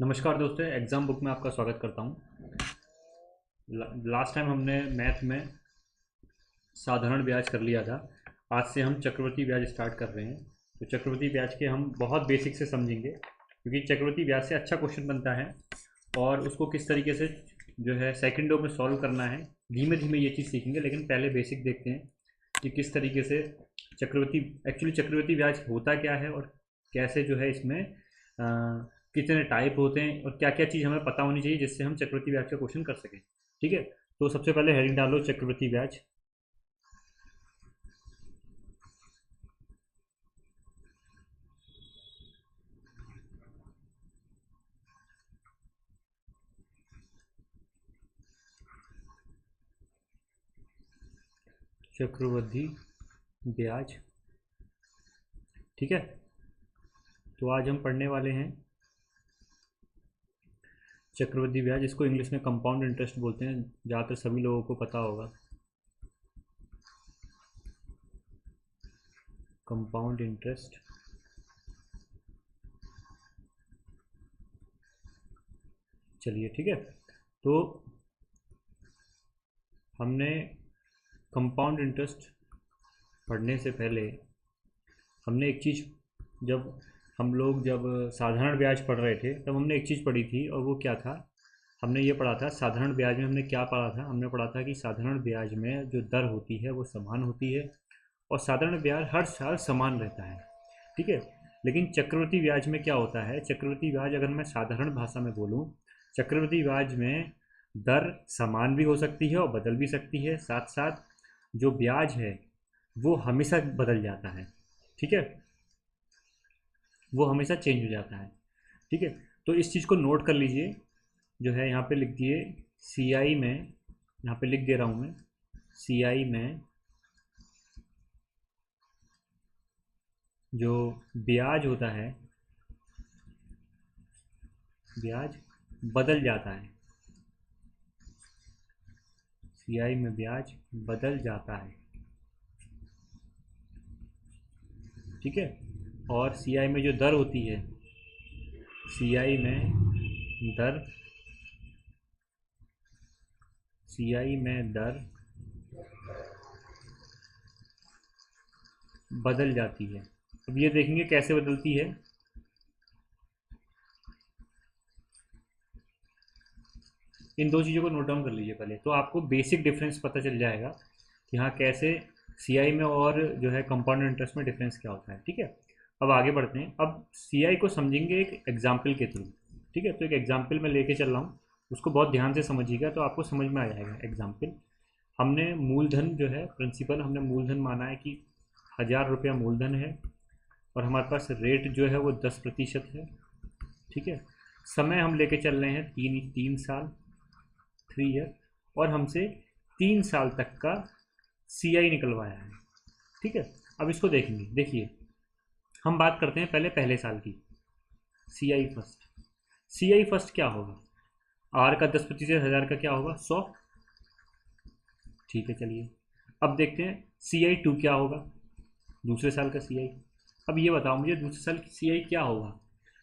नमस्कार दोस्तों, exam book में आपका स्वागत करता हूँ। लास्ट टाइम हमने मैथ में साधारण ब्याज कर लिया था। आज से हम चक्रवृद्धि ब्याज स्टार्ट कर रहे हैं। तो चक्रवृद्धि ब्याज के हम बहुत बेसिक से समझेंगे, क्योंकि चक्रवृद्धि ब्याज से अच्छा क्वेश्चन बनता है और उसको किस तरीके से जो है सेकंडों में सॉल्व करना है। धीमे धीमे ये चीज़ सीखेंगे, लेकिन पहले बेसिक देखते हैं कि किस तरीके से चक्रवृद्धि एक्चुअली चक्रवृद्धि ब्याज होता क्या है और कैसे जो है इसमें कितने टाइप होते हैं और क्या क्या चीज़ हमें पता होनी चाहिए जिससे हम चक्रवृद्धि ब्याज का क्वेश्चन कर सकें। ठीक है, तो सबसे पहले हेडिंग डालो चक्रवृद्धि ब्याज। चक्रवृद्धि ब्याज, ठीक है। तो आज हम पढ़ने वाले हैं चक्रवृद्धि ब्याज। इसको इंग्लिश में कंपाउंड इंटरेस्ट बोलते हैं, ज़्यादातर सभी लोगों को पता होगा। कंपाउंड इंटरेस्ट, चलिए ठीक है। तो हमने कंपाउंड इंटरेस्ट पढ़ने से पहले हमने एक चीज़, जब साधारण ब्याज पढ़ रहे थे तब हमने एक चीज़ पढ़ी थी, और वो क्या था? हमने ये पढ़ा था साधारण ब्याज में हमने क्या पढ़ा था? हमने पढ़ा था कि साधारण ब्याज में जो दर होती है वो समान होती है और साधारण ब्याज हर साल समान रहता है, ठीक है। लेकिन चक्रवृद्धि ब्याज में क्या होता है? चक्रवृद्धि ब्याज, अगर मैं साधारण भाषा में बोलूँ, चक्रवृद्धि ब्याज में दर समान भी हो सकती है और बदल भी सकती है, साथ साथ जो ब्याज है वो हमेशा बदल जाता है, ठीक है। वो हमेशा चेंज हो जाता है, ठीक है। तो इस चीज़ को नोट कर लीजिए, जो है यहाँ पे लिख दिए सी आई में, यहाँ पे लिख दे रहा हूँ मैं, सी आई में जो ब्याज होता है, ब्याज बदल जाता है। सी आई में ब्याज बदल जाता है, ठीक है। और सी आई में जो दर होती है, सी आई में दर, सी आई में दर बदल जाती है। अब ये देखेंगे कैसे बदलती है। इन दो चीज़ों को नोट डाउन कर लीजिए पहले, तो आपको बेसिक डिफरेंस पता चल जाएगा कि हाँ कैसे सीआई में और जो है कंपाउंड इंटरेस्ट में डिफरेंस क्या होता है, ठीक है। अब आगे बढ़ते हैं। अब सीआई को समझेंगे एक एग्जाम्पल के थ्रू, ठीक है। तो एक एग्जाम्पल मैं लेके चल रहा हूँ, उसको बहुत ध्यान से समझिएगा तो आपको समझ में आ जाएगा एग्जाम्पल। हमने मूलधन जो है प्रिंसिपल, हमने मूलधन माना है कि 1000 रुपया मूलधन है और हमारे पास रेट जो है वो 10% है, ठीक है। समय हम लेके चल रहे हैं तीन तीन साल, 3 ईयर, और हमसे 3 साल तक का सी आई निकलवाया है, ठीक है। अब इसको देखेंगे, देखिए हम बात करते हैं पहले पहले साल की। सी आई फर्स्ट, सी आई फर्स्ट क्या होगा? आर का 10%, 1000 का क्या होगा? 100, ठीक है। चलिए अब देखते हैं सी आई टू क्या होगा, दूसरे साल का सी आई। अब ये बताओ मुझे दूसरे साल की सी आई क्या होगा?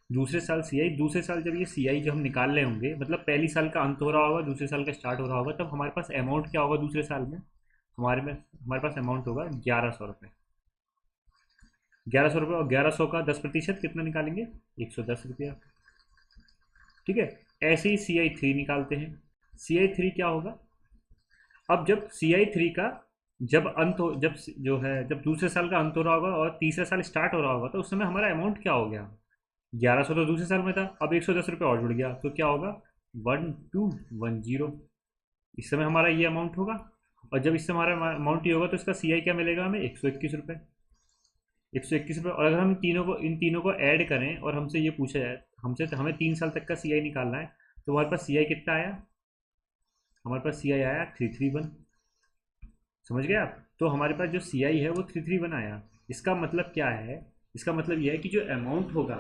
दूसरे साल सी आई, दूसरे साल जब ये सी आई जब हम निकाल रहे होंगे, मतलब पहली साल का अंत हो रहा होगा, दूसरे साल का स्टार्ट हो रहा होगा, तब हमारे पास अमाउंट क्या होगा दूसरे साल में? हमारे पास अमाउंट होगा 1100 रुपये। 1100 रुपये, और 1100 का 10% कितना निकालेंगे? 110 रुपया, ठीक है। ऐसे ही सी आई थ्री निकालते हैं। सी आई थ्री क्या होगा? अब जब सी आई थ्री का जब अंत हो, जब जो है जब दूसरे साल का अंत हो रहा होगा और तीसरा साल स्टार्ट हो रहा होगा, तो उस समय हमारा अमाउंट क्या हो गया? 1100 तो दूसरे साल में था, अब 110 रुपये और जुड़ गया, तो क्या होगा? 1210। इस समय हमारा ये अमाउंट होगा, और जब इससे हमारा अमाउंट ये होगा तो इसका सी आई क्या मिलेगा हमें? 121 रुपये। 121 रुपये, और अगर हम इन तीनों को ऐड करें और हमसे ये पूछा जाए, हमसे हमें 3 साल तक का सी आई निकालना है, तो हमारे पास सी आई कितना आया? हमारे पास सी आई आया 331। समझ गए आप? तो हमारे पास जो सी आई है वो 331 आया। इसका मतलब क्या है? इसका मतलब यह है कि जो अमाउंट होगा,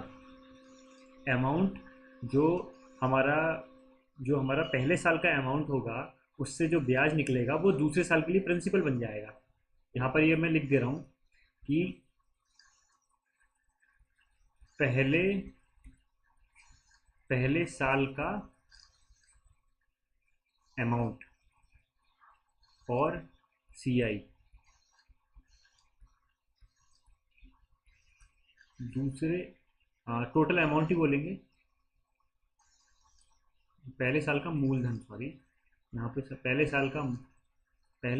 अमाउंट जो हमारा जो हमारा पहले साल का अमाउंट होगा, उससे जो ब्याज निकलेगा वो दूसरे साल के लिए प्रिंसिपल बन जाएगा। यहाँ पर ये मैं लिख दे रहा हूँ कि पहले पहले साल का अमाउंट और सीआई, दूसरे टोटल अमाउंट ही बोलेंगे, पहले साल का मूलधन, सॉरी यहाँ पे पहले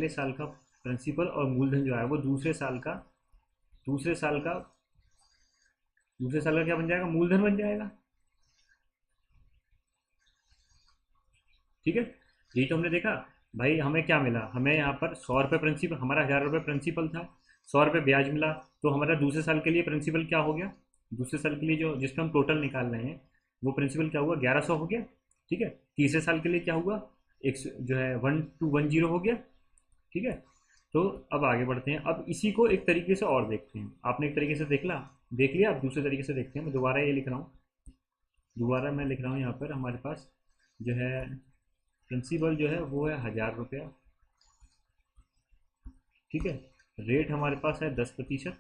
साल का प्रिंसिपल और मूलधन जो है वो दूसरे साल का दूसरे साल का क्या बन जाएगा, मूलधन बन जाएगा। ठीक है, यही तो हमने देखा। भाई हमें क्या मिला, हमें यहाँ पर 100 रुपये प्रिंसिपल, हमारा 1000 रुपये प्रिंसिपल था, 100 रुपये ब्याज मिला। तो हमारा दूसरे साल के लिए प्रिंसिपल क्या हो गया, दूसरे साल के लिए जो जिस पर हम टोटल निकाल रहे हैं वो प्रिंसिपल क्या हुआ, 1100 हो गया। ठीक है, तीसरे साल के लिए क्या हुआ, एक जो है 1210 हो गया। ठीक है, तो अब आगे बढ़ते हैं। अब इसी को एक तरीके से और देखते हैं। आपने एक तरीके से देख लिया, अब दूसरे तरीके से देखते हैं। मैं दोबारा ये लिख रहा हूँ, दोबारा मैं लिख रहा हूँ यहाँ पर हमारे पास जो है प्रिंसिपल जो है वो है 1000 रुपया। ठीक है, रेट हमारे पास है 10%,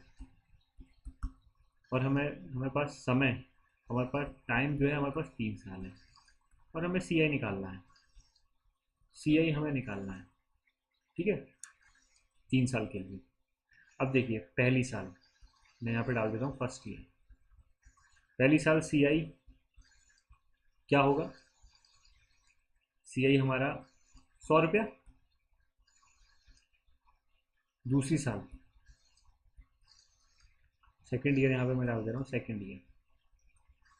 और हमारे पास समय, हमारे पास टाइम जो है हमारे पास 3 साल है, और हमें सीआई निकालना है, सीआई हमें निकालना है। ठीक है, 3 साल के लिए। अब देखिए पहली साल, मैं यहाँ पे डाल देता हूँ फर्स्ट ईयर, पहली साल सीआई क्या होगा, सीआई हमारा 100 रुपया। दूसरी साल सेकेंड ईयर, यहाँ पे मैं डाल दे रहा हूँ second year,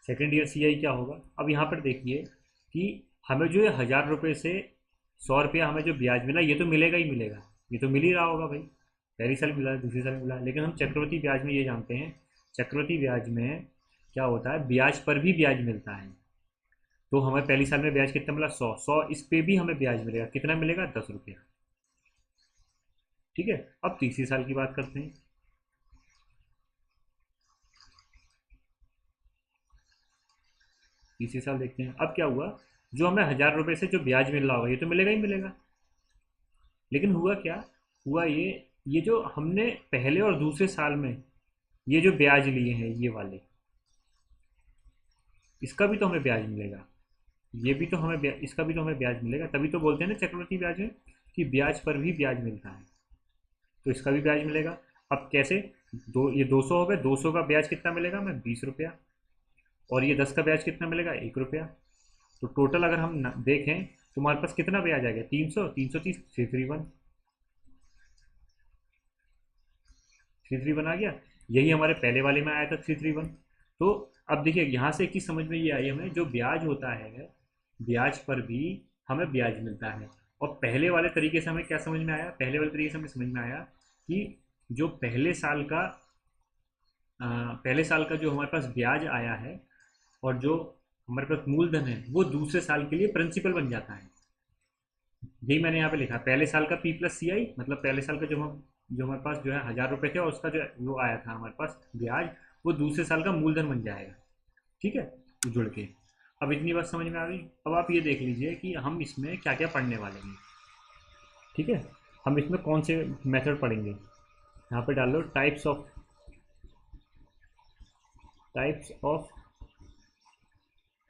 second year CI क्या होगा। अब यहाँ पर देखिए कि हमें जो है 1000 रुपये से 100 रुपया हमें जो ब्याज मिला ये तो मिलेगा ही मिलेगा, ये तो मिल ही रहा होगा भाई, पहली साल मिला दूसरी साल मिला। लेकिन हम चक्रवृद्धि ब्याज में ये जानते हैं, चक्रवृद्धि ब्याज में क्या होता है, ब्याज पर भी ब्याज मिलता है। तो हमें पहली साल में ब्याज कितना मिला, 100, इस पे भी हमें ब्याज मिलेगा, कितना मिलेगा, 10 रुपया। ठीक है, अब तीसरी साल की बात करते हैं। तीसरी साल देखते हैं, अब क्या हुआ, जो हमें 1000 रुपये से जो ब्याज मिल रहा होगा ये तो मिलेगा ही मिलेगा। लेकिन हुआ क्या, हुआ ये जो हमने पहले और दूसरे साल में ये जो ब्याज लिए हैं ये वाले, इसका भी तो हमें ब्याज मिलेगा, ये भी तो हमें इसका भी तो हमें ब्याज मिलेगा। तभी तो बोलते हैं ना चक्रवृद्धि ब्याज में कि ब्याज पर भी ब्याज मिलता है, तो इसका भी ब्याज मिलेगा। अब कैसे, ये 200 हो गए, 200 का ब्याज कितना मिलेगा हमें, 20 रुपया, और ये 10 का ब्याज कितना मिलेगा, 1 रुपया। तो टोटल अगर हम देखें तो हमारे पास कितना ब्याज आ गया, 300, 330, 331, 331 आ गया। यही हमारे पहले वाले में आया था 331। तो अब देखिए यहाँ से एक चीज़ समझ में ये आई हमें, जो ब्याज होता है ब्याज पर भी हमें ब्याज मिलता है। और पहले वाले तरीके से हमें क्या समझ में आया, पहले वाले तरीके से हमें समझ में आया कि जो पहले साल का जो हमारे पास ब्याज आया है और जो हमारे पास मूलधन है वो दूसरे साल के लिए प्रिंसिपल बन जाता है। यही मैंने यहाँ पे लिखा, पहले साल का पी प्लस सी आई, मतलब पहले साल का जो हमारे पास जो है 1000 रुपये थे और उसका जो वो आया था हमारे पास ब्याज, वो दूसरे साल का मूलधन बन जाएगा। ठीक है, तो जुड़ के अब इतनी बात समझ में आ गई। अब आप ये देख लीजिए कि हम इसमें क्या क्या पढ़ने वाले हैं। ठीक है, हम इसमें कौन से मेथड पढ़ेंगे, यहाँ पे डाल लो टाइप्स ऑफ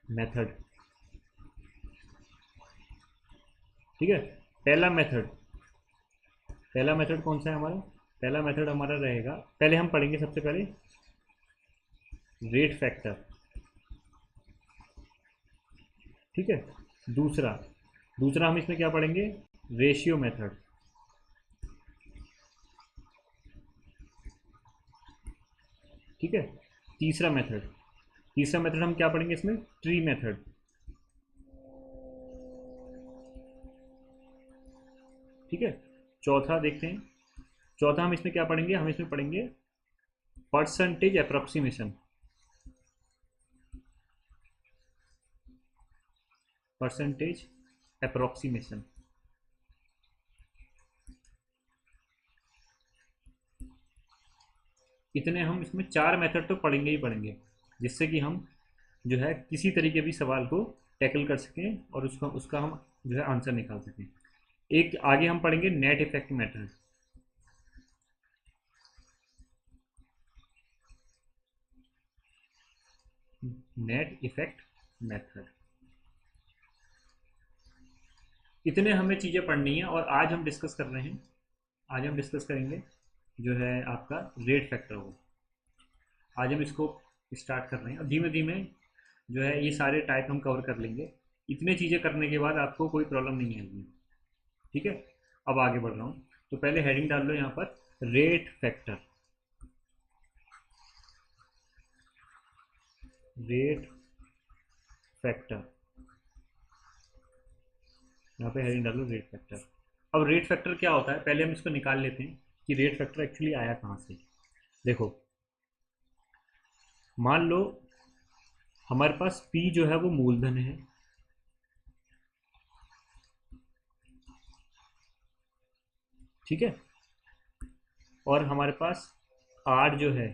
मेथड। ठीक है, पहला मेथड, पहला मेथड कौन सा है हमारा, पहला मेथड हमारा रहेगा, पहले हम पढ़ेंगे सबसे पहले रेट फैक्टर। ठीक है, दूसरा दूसरा हम इसमें क्या पढ़ेंगे, रेशियो मेथड। ठीक है, तीसरा मेथड, तीसरा मेथड हम क्या पढ़ेंगे इसमें, ट्री मेथड। ठीक है, चौथा देखते हैं, चौथा हम इसमें क्या पढ़ेंगे, हम इसमें पढ़ेंगे परसेंटेज अप्रोक्सीमेशन, परसेंटेज अप्रोक्सीमेशन। इतने हम इसमें चार मेथड तो पढ़ेंगे ही पढ़ेंगे, जिससे कि हम जो है किसी तरीके भी सवाल को टैकल कर सकें और उसका उसका हम जो है आंसर निकाल सकें। एक आगे हम पढ़ेंगे net effect method. Net effect method. इतने हमें चीज़ें पढ़नी है और आज हम डिस्कस कर रहे हैं, आज हम डिस्कस करेंगे जो है आपका रेट फैक्टर हो। आज हम इसको स्टार्ट कर रहे हैं और धीमे धीमे जो है ये सारे टाइप हम कवर कर लेंगे। इतने चीज़ें करने के बाद आपको कोई प्रॉब्लम नहीं आएगी। ठीक है, अब आगे बढ़ रहा हूँ। तो पहले हेडिंग डाल लो यहाँ पर, रेट फैक्टर। रेट फैक्टर, यहाँ पे हेडिंग डालो रेट फैक्टर। अब रेट फैक्टर क्या होता है, पहले हम इसको निकाल लेते हैं कि रेट फैक्टर एक्चुअली आया कहाँ से। देखो, मान लो हमारे पास P जो है वो मूलधन है, ठीक है, और हमारे पास R जो है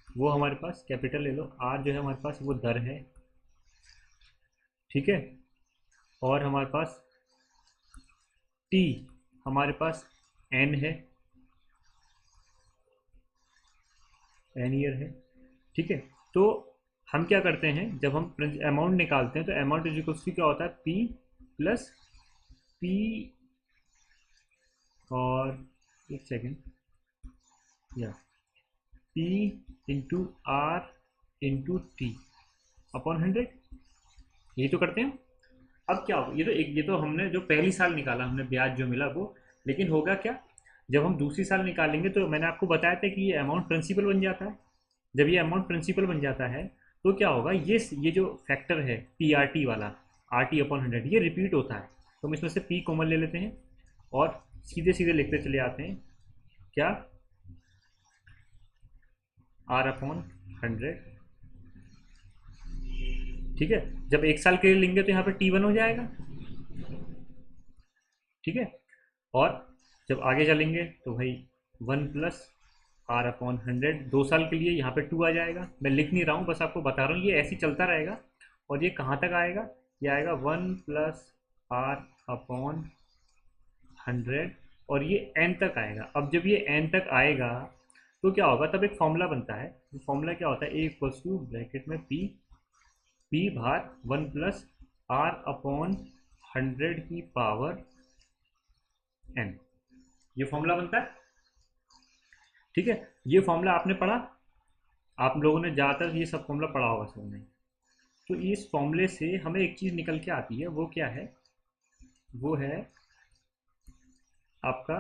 वो हमारे पास कैपिटल ले लो, R जो है हमारे पास वो दर है, ठीक है, और हमारे पास T हमारे पास N है, N ईयर है, ठीक है। तो हम क्या करते हैं, जब हम अमाउंट निकालते हैं तो अमाउंट इज इक्वल्स टू क्या होता है, P प्लस P, और एक सेकेंड, या P into R into T upon 100। यही तो करते हैं। अब क्या होगा, ये तो हमने जो पहली साल निकाला हमने ब्याज जो मिला वो, लेकिन होगा क्या, जब हम दूसरी साल निकालेंगे तो मैंने आपको बताया था कि ये अमाउंट प्रिंसिपल बन जाता है। जब ये अमाउंट प्रिंसिपल बन जाता है तो क्या होगा, ये जो फैक्टर है पी आर टी वाला, आर टी अपॉन 100, ये रिपीट होता है। तो हम इसमें से पी कॉमन ले लेते हैं और सीधे सीधे लिखते चले आते हैं, क्या, आर अपॉन 100, ठीक है। जब एक साल के लिए लेंगे तो यहाँ पे T1 हो जाएगा, ठीक है। और जब आगे चलेंगे तो भाई 1 प्लस आर अपॉन 100, 2 साल के लिए यहाँ पे 2 आ जाएगा। मैं लिख नहीं रहा हूँ, बस आपको बता रहा हूँ, ये ऐसे ही चलता रहेगा। और ये कहाँ तक आएगा, ये आएगा 1 प्लस आर अपॉन 100, और ये एन तक आएगा। अब जब ये एन तक आएगा तो क्या होगा, तब एक फॉर्मूला बनता है। फॉर्मूला क्या होता है, ए इक्वल्स टू ब्रैकेट में पी भार 1 प्लस आर अपॉन 100 की पावर एन, ये फॉर्मूला बनता है, ठीक है। ये फॉर्मूला आपने पढ़ा, आप लोगों ने ज़्यादातर ये सब फॉर्मूला पढ़ा होगा सबने। तो इस फॉर्मूले से हमें एक चीज़ निकल के आती है, वो क्या है, वो है आपका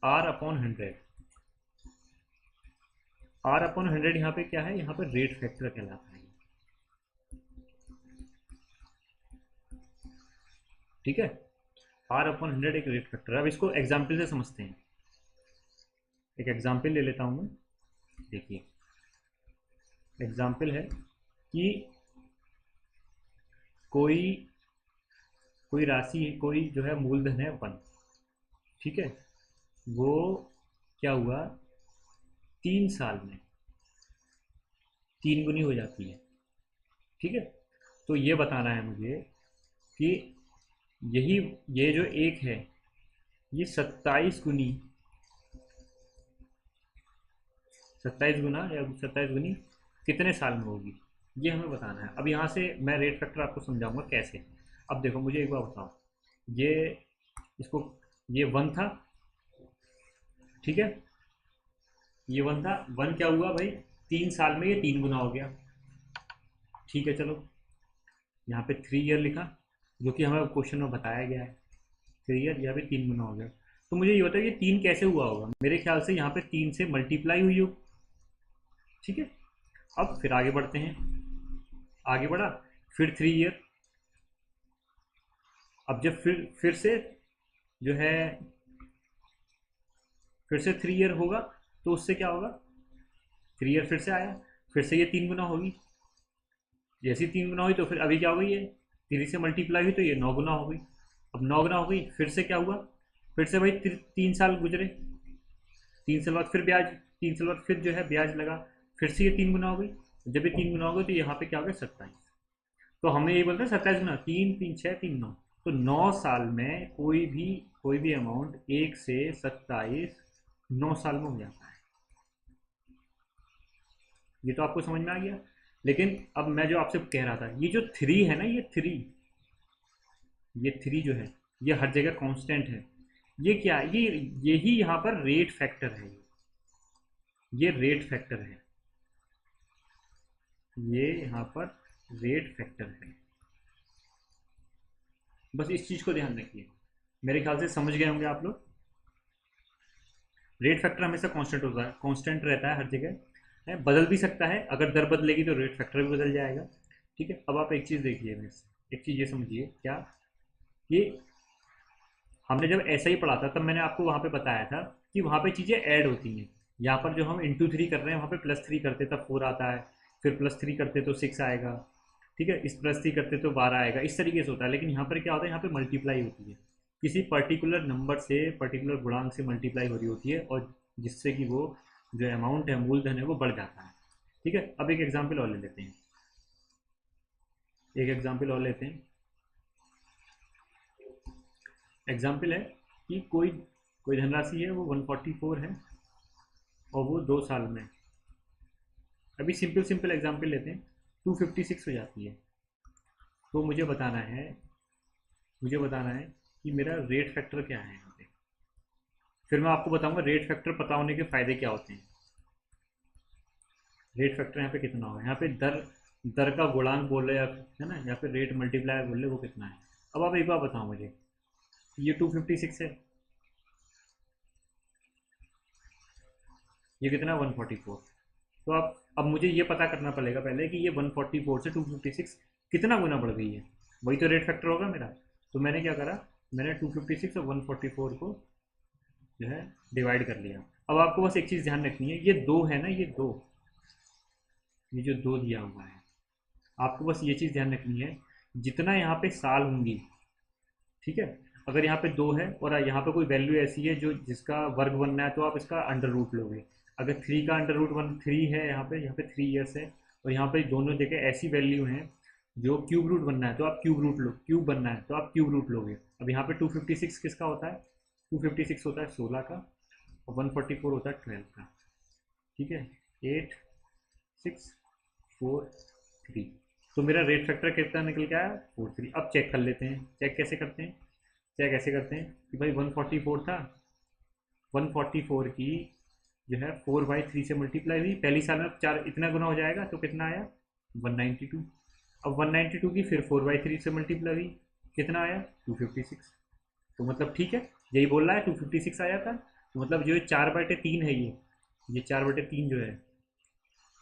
आर अपॉन 100। आर अपॉन 100 यहाँ पे क्या है, यहाँ पे रेट फैक्टर कहलाता है, ठीक है। आर अपॉन 100 एक रेट फैक्टर है। अब इसको एग्जाम्पल से समझते हैं। एक एग्जाम्पल ले लेता हूँ मैं, देखिए एग्जाम्पल है कि कोई कोई राशि, कोई जो है मूलधन है 1, ठीक है, वो क्या हुआ, 3 साल में 3 गुनी हो जाती है, ठीक है। तो ये बताना है मुझे कि यही, ये जो एक है, ये 27 गुनी, 27 गुना या 27 गुनी कितने साल में होगी, ये हमें बताना है। अब यहाँ से मैं रेट फैक्टर आपको समझाऊंगा कैसे। अब देखो, मुझे एक बार बताओ, ये इसको, ये 1 था, ठीक है, ये 1 था, 1 क्या हुआ भाई, 3 साल में ये 3 गुना हो गया, ठीक है। चलो यहाँ पे 3 ईयर लिखा, जो कि हमें क्वेश्चन में बताया गया है, 3 ईयर, यहाँ पे 3 गुना हो गया। तो मुझे ये बताया कि 3 कैसे हुआ होगा, मेरे ख्याल से यहाँ पे 3 से मल्टीप्लाई हुई हो, ठीक है। अब फिर आगे बढ़ते हैं, आगे बढ़ा, फिर 3 ईयर। अब जब फिर से जो है, फिर से 3 ईयर होगा, तो उससे क्या होगा, 3 ईयर फिर से आया, फिर से ये 3 गुना होगी। जैसी 3 गुना हुई तो फिर अभी क्या हो गई, ये 3 से मल्टीप्लाई हुई तो ये 9 गुना हो गई। अब 9 गुना हो गई, फिर से क्या हुआ, फिर से भाई 3 साल गुजरे, 3 साल बाद फिर ब्याज, 3 साल बाद फिर जो है ब्याज लगा, फिर से ये 3 गुना हो गई। जब ये 3 गुना हो गई तो यहाँ पे क्या हो गया, 27। तो हमने ये बोलते हैं 27 गुना, 3 3 6 3 9। तो 9 साल में कोई भी अमाउंट 1 से 27 9 साल में हो जाता है। ये तो आपको समझ में आ गया। लेकिन अब मैं जो आपसे कह रहा था, ये जो थ्री है ना, ये थ्री जो है, ये हर जगह कांस्टेंट है। ये क्या है? ये यही यहाँ पर रेट फैक्टर है। ये रेट फैक्टर है, ये यहाँ पर रेट फैक्टर है। बस इस चीज़ को ध्यान रखिए। मेरे ख्याल से समझ गए होंगे आप लोग। रेट फैक्टर हमेशा कांस्टेंट होता है, कांस्टेंट रहता है हर जगह, है, बदल भी सकता है। अगर दर बदलेगी तो रेट फैक्टर भी बदल जाएगा। ठीक है, अब आप एक चीज़ देखिए, मिस, एक चीज़ ये समझिए क्या, ये हमने जब ऐसा ही पढ़ा था तब मैंने आपको वहाँ पे बताया था कि वहाँ पे चीज़ें ऐड होती हैं। यहाँ पर जो हम इंटू थ्री कर रहे हैं, वहाँ पे प्लस थ्री करते तब फोर आता है, फिर प्लस थ्री करते तो सिक्स आएगा। ठीक है, इस प्लस थ्री करते तो बारह आएगा, इस तरीके से होता है। लेकिन यहाँ पर क्या होता है, यहाँ पे मल्टीप्लाई होती है, किसी पर्टिकुलर नंबर से, पर्टिकुलर गुणांक से मल्टीप्लाई हो रही होती है, और जिससे कि वो जो अमाउंट है, मूलधन है, वो बढ़ जाता है। ठीक है, अब एक एग्जाम्पल और ले लेते हैं, एक एग्जाम्पल और लेते हैं। एग्जाम्पल है कि कोई कोई धनराशि है, वो 144 है, और वो 2 साल में, अभी सिंपल सिंपल एग्जाम्पल लेते हैं, 256 हो जाती है। तो मुझे बताना है कि मेरा रेट फैक्टर क्या है यहाँ पे। फिर मैं आपको बताऊंगा रेट फैक्टर पता होने के फ़ायदे क्या होते हैं। रेट फैक्टर यहाँ पे कितना होगा, यहाँ पे दर दर का गुणांक बोल रहे हैं आप, है ना, या फिर रेट मल्टीप्लायर बोल रहे, वो कितना है। अब आप एक बार बताओ मुझे, ये 256 है, ये कितना है, 144। तो आप, अब मुझे ये पता करना पड़ेगा पहले कि ये 144 से 256 कितना गुना बढ़ गई है, वही तो रेट फैक्टर होगा मेरा। तो मैंने क्या करा, मैंने 256 और 144 को जो है डिवाइड कर लिया। अब आपको बस एक चीज़ ध्यान रखनी है, ये दो है ना, ये दो, ये जो दो दिया हुआ है, आपको बस ये चीज़ ध्यान रखनी है, जितना यहाँ पे साल होंगी, ठीक है, अगर यहाँ पे दो है और यहाँ पे कोई वैल्यू ऐसी है जो जिसका वर्ग बनना है, तो आप इसका अंडर रूट लोगे। अगर थ्री का अंडर रूट वन थ्री है, यहाँ पे 3 ईयर्स है, और यहाँ पे दोनों जगह ऐसी वैल्यू हैं जो क्यूब रूट बनना है, तो आप क्यूब रूट लो, क्यूब बनना है तो आप क्यूब रूट लोगे। अब यहाँ पे 256 किसका होता है, 256 होता है 16 का, और 144 होता है 12 का। ठीक है, 8, 6, 4, 3। तो मेरा रेट फैक्टर कितना निकल के आया, 43। अब चेक कर लेते हैं, चेक कैसे करते हैं, चेक ऐसे करते हैं कि भाई 144 था, 144 की जो है 4/3 से मल्टीप्लाई हुई, पहली साल में चार इतना गुना हो जाएगा, तो कितना आया, 192। अब 192 की फिर 4/3 से मल्टीप्लाई हुई, कितना आया, 256। तो मतलब ठीक है, यही बोल रहा है 256 आया था। तो मतलब जो 4/3 है, ये 4/3 जो है,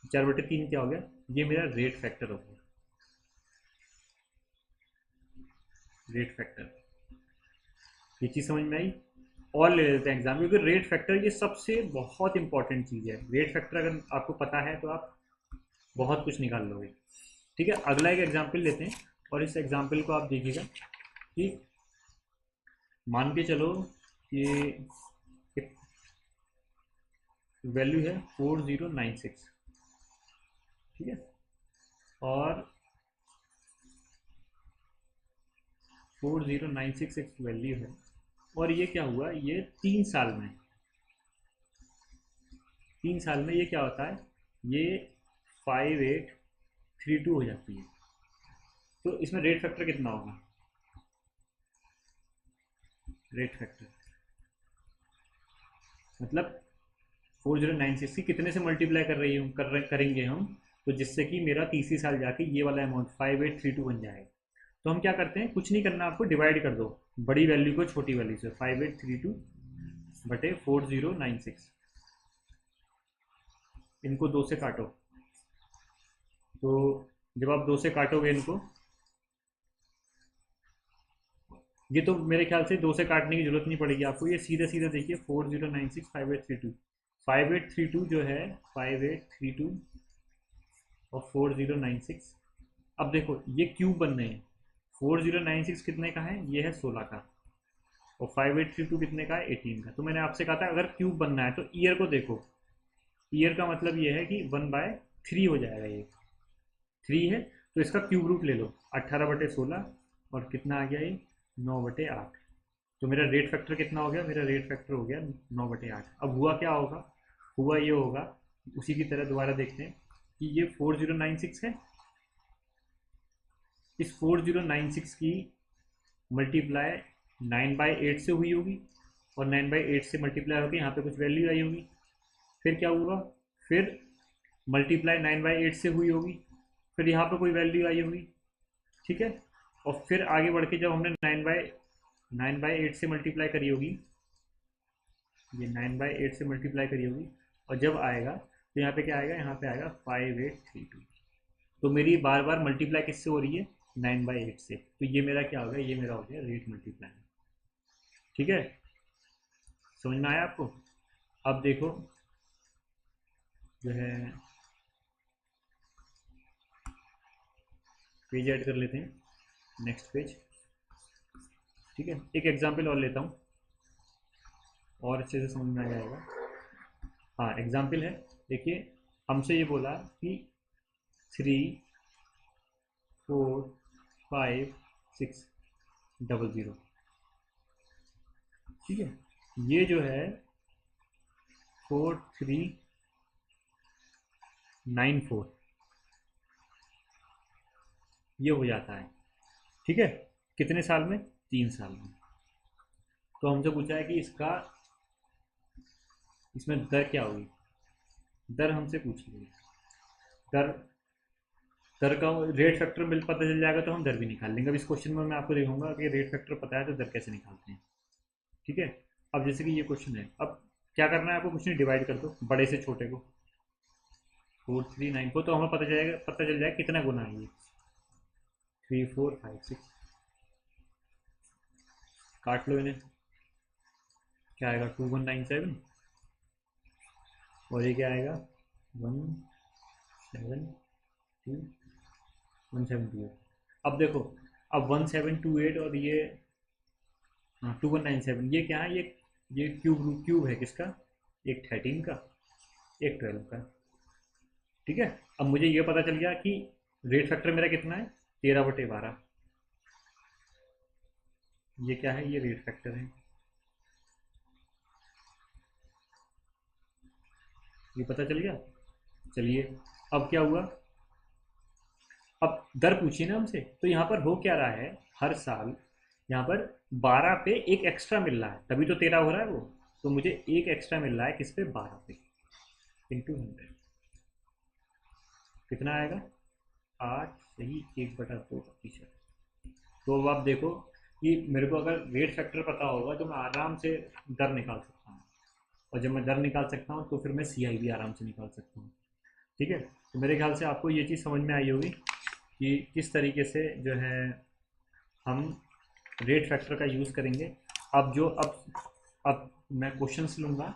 4/3 क्या हो गया, ये मेरा रेट फैक्टर हो गया, रेट फैक्टर। ये चीज़ समझ में आई। और ले लेते हैं एग्जाम, क्योंकि रेट फैक्टर ये सबसे बहुत इंपॉर्टेंट चीज़ है। रेट फैक्टर अगर आपको पता है तो आप बहुत कुछ निकाल लोगे। ठीक है, अगला एक एग्जाम्पल लेते हैं, और इस एग्जाम्पल को आप देखिएगा कि मान के चलो कि एक वैल्यू है 4096। ठीक है, और 4096 एक वैल्यू है, और ये क्या हुआ, ये 3 साल में, 3 साल में ये क्या होता है, ये 5832 हो जाती है। तो इसमें रेट फैक्टर कितना होगा, रेट फैक्टर मतलब 4096 की कितने से मल्टीप्लाई कर रही हूँ, करेंगे हम, तो जिससे कि मेरा तीसरी साल जाके ये वाला अमाउंट 5832 बन जाएगा। तो हम क्या करते हैं, कुछ नहीं करना, आपको डिवाइड कर दो बड़ी वैल्यू को छोटी वैल्यू से, 5832/4096, इनको दो से काटो। तो जब आप दो से काटोगे इनको, ये तो मेरे ख्याल से दो से काटने की जरूरत नहीं पड़ेगी आपको, ये सीधे सीधे देखिए, 4096/5832 जो है, 5832 और 4096। अब देखो ये क्यूब बन रहे हैं, 4096 कितने का है, ये है 16 का, और 5832 कितने का है, 18 का। तो मैंने आपसे कहा था अगर क्यूब बनना है तो ईयर को देखो, ईयर का मतलब ये है कि 1/3 हो जाएगा, ये 3 है, तो इसका क्यूब रूट ले लो, 18/16, और कितना आ गया ये, 9/8। तो मेरा रेट फैक्टर कितना हो गया, मेरा रेट फैक्टर हो गया 9/8। अब हुआ क्या होगा, हुआ ये होगा, उसी की तरह दोबारा देखते हैं, कि ये 4096 है, इस 4096 की मल्टीप्लाई 9/8 से हुई होगी, और 9/8 से मल्टीप्लाई होकर यहाँ पे कुछ वैल्यू आई होगी। फिर क्या हुआ, फिर मल्टीप्लाई 9/8 से हुई होगी, फिर यहाँ पे कोई वैल्यू आई होगी, ठीक है। और फिर आगे बढ़ के जब हमने 9/8 से मल्टीप्लाई करी होगी, ये 9/8 से मल्टीप्लाई करी होगी, और जब आएगा तो यहाँ पे क्या आएगा, यहाँ पे आएगा 5832। तो मेरी बार बार मल्टीप्लाई किससे हो रही है, 9/8 से। तो ये मेरा क्या हो गया, ये मेरा हो गया रेट मल्टीप्लाई। ठीक है, समझ में आया आपको। अब देखो जो है पेज ऐड कर लेते हैं, नेक्स्ट पेज। ठीक है, एक एग्जांपल और लेता हूँ और अच्छे से समझ में आ जाएगा। हाँ, एग्जांपल है, देखिए हमसे ये बोला कि 34560, ठीक है। ये जो है 4394 ये हो जाता है, ठीक है। कितने साल में, 3 साल में। तो हमसे पूछा है कि इसमें दर क्या होगी, दर हमसे पूछी गई। दर दर का रेट फैक्टर मिल पता चल जाएगा तो हम दर भी निकाल लेंगे। अब इस क्वेश्चन में मैं आपको दिखाऊंगा कि रेट फैक्टर पता है तो दर कैसे निकालते हैं, ठीक है। अब जैसे कि ये क्वेश्चन है, अब क्या करना है आपको, कुछ नहीं, डिवाइड कर दो बड़े से छोटे को, 4394, तो हमें पता चल जाएगा कितना गुना है ये, 3456। काट लो इन्हें, क्या आएगा 2197, और ये क्या आएगा 172 अब देखो, अब 1728 और ये 2197, ये क्या है, ये क्यूब है किसका, एक 13 का, एक 12 का, ठीक है। अब मुझे ये पता चल गया कि रेट फैक्टर मेरा कितना है, 13/12। ये क्या है, ये रेट फैक्टर है, ये पता चल गया। चलिए, अब क्या हुआ, अब दर पूछी ना हमसे, तो यहाँ पर हो क्या रहा है, हर साल यहाँ पर 12 पे एक एक्स्ट्रा मिल रहा है, तभी तो 13 हो रहा है वो। तो मुझे एक एक्स्ट्रा मिल रहा है किस पे, 12 पे, इंटू 100, कितना आएगा 8 सही 1/2%। तो अब आप देखो कि मेरे को अगर रेट फैक्टर पता होगा तो मैं आराम से दर निकाल सकता हूँ, और जब मैं दर निकाल सकता हूँ तो फिर मैं सीआई भी आराम से निकाल सकता हूँ, ठीक है। तो मेरे ख्याल से आपको ये चीज़ समझ में आई होगी कि किस तरीके से जो है हम रेट फैक्टर का यूज़ करेंगे। अब मैं क्वेश्चंस लूँगा,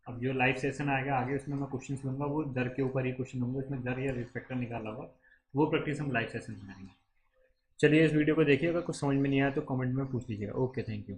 अब जो लाइव सेशन आएगा आगे उसमें मैं क्वेश्चंस लूँगा, वो दर के ऊपर ही क्वेश्चन होंगे, उसमें दर या रेट फैक्टर निकाला होगा, वो प्रैक्टिस हम लाइव सेशन में करेंगे। चलिए, इस वीडियो को देखिए, अगर कुछ समझ में नहीं आया तो कमेंट में पूछ लीजिएगा। Okay, thank you.